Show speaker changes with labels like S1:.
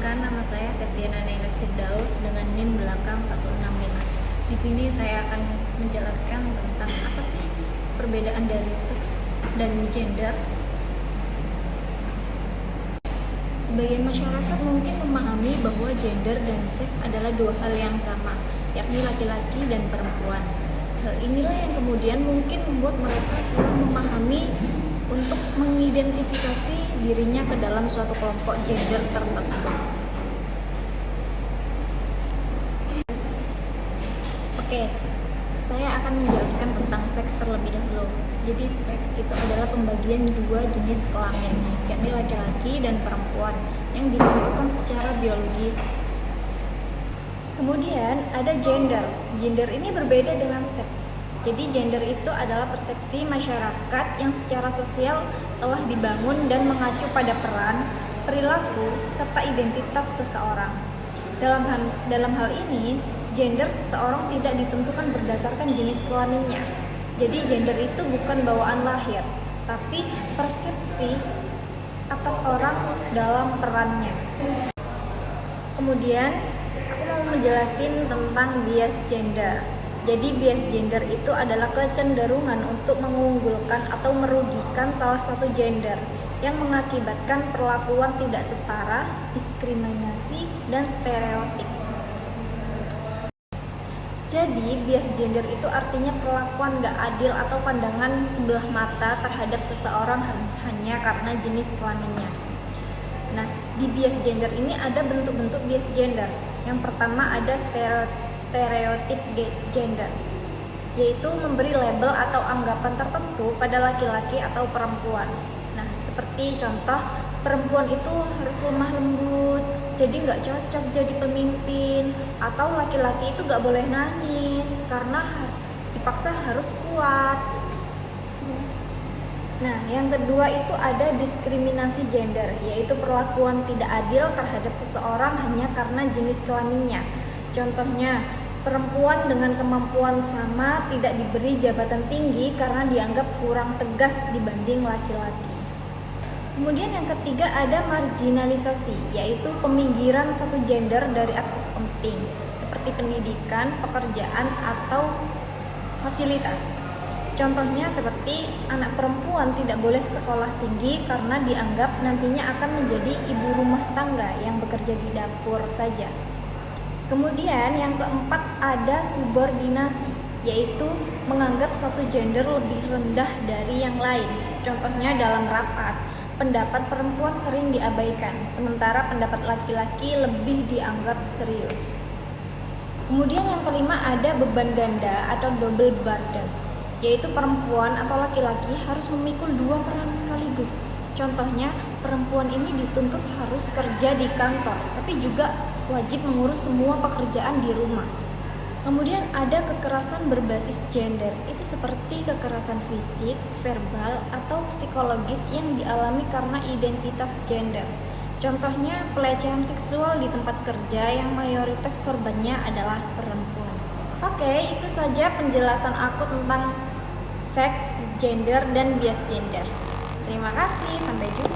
S1: Perkenalkan, nama saya Septiana Naila Firdaus dengan NIM belakang 165. Di sini saya akan menjelaskan tentang apa sih perbedaan dari seks dan gender. Sebagian masyarakat mungkin memahami bahwa gender dan seks adalah dua hal yang sama, yakni laki-laki dan perempuan. Hal inilah yang kemudian mungkin membuat mereka kurang memahami untuk mengidentifikasi dirinya ke dalam suatu kelompok gender tertentu. Oke, saya akan menjelaskan tentang seks terlebih dahulu. Jadi seks itu adalah pembagian dua jenis kelamin, yakni laki-laki dan perempuan, yang ditentukan secara biologis. Kemudian ada gender. Gender ini berbeda dengan seks. Jadi gender itu adalah persepsi masyarakat yang secara sosial telah dibangun dan mengacu pada peran, perilaku, serta identitas seseorang. Dalam hal ini, gender seseorang tidak ditentukan berdasarkan jenis kelaminnya. Jadi gender itu bukan bawaan lahir, tapi persepsi atas orang dalam perannya. Kemudian, aku mau menjelasin tentang bias gender. Jadi bias gender itu adalah kecenderungan untuk mengunggulkan atau merugikan salah satu gender yang mengakibatkan perlakuan tidak setara, diskriminasi, dan stereotip. Jadi bias gender itu artinya perlakuan gak adil atau pandangan sebelah mata terhadap seseorang hanya karena jenis kelaminnya. Nah, di bias gender ini ada bentuk-bentuk bias gender. Yang pertama ada stereotip gender, yaitu memberi label atau anggapan tertentu pada laki-laki atau perempuan. Nah, seperti contoh, perempuan itu harus lemah lembut, jadi nggak cocok jadi pemimpin, atau laki-laki itu nggak boleh nangis karena dipaksa harus kuat. Nah, yang kedua itu ada diskriminasi gender, yaitu perlakuan tidak adil terhadap seseorang hanya karena jenis kelaminnya. Contohnya, perempuan dengan kemampuan sama tidak diberi jabatan tinggi karena dianggap kurang tegas dibanding laki-laki. Kemudian yang ketiga ada marginalisasi, yaitu peminggiran satu gender dari akses penting, seperti pendidikan, pekerjaan, atau fasilitas. Contohnya seperti anak perempuan tidak boleh sekolah tinggi karena dianggap nantinya akan menjadi ibu rumah tangga yang bekerja di dapur saja. Kemudian yang keempat ada subordinasi, yaitu menganggap satu gender lebih rendah dari yang lain. Contohnya dalam rapat, pendapat perempuan sering diabaikan, sementara pendapat laki-laki lebih dianggap serius. Kemudian yang kelima ada beban ganda atau double burden, yaitu perempuan atau laki-laki harus memikul dua peran sekaligus. Contohnya, perempuan ini dituntut harus kerja di kantor, tapi juga wajib mengurus semua pekerjaan di rumah. Kemudian ada kekerasan berbasis gender, itu seperti kekerasan fisik, verbal, atau psikologis yang dialami karena identitas gender. Contohnya, pelecehan seksual di tempat kerja yang mayoritas korbannya adalah perempuan. Oke, itu saja penjelasan aku tentang seks, gender, dan bias gender. Terima kasih, sampai jumpa.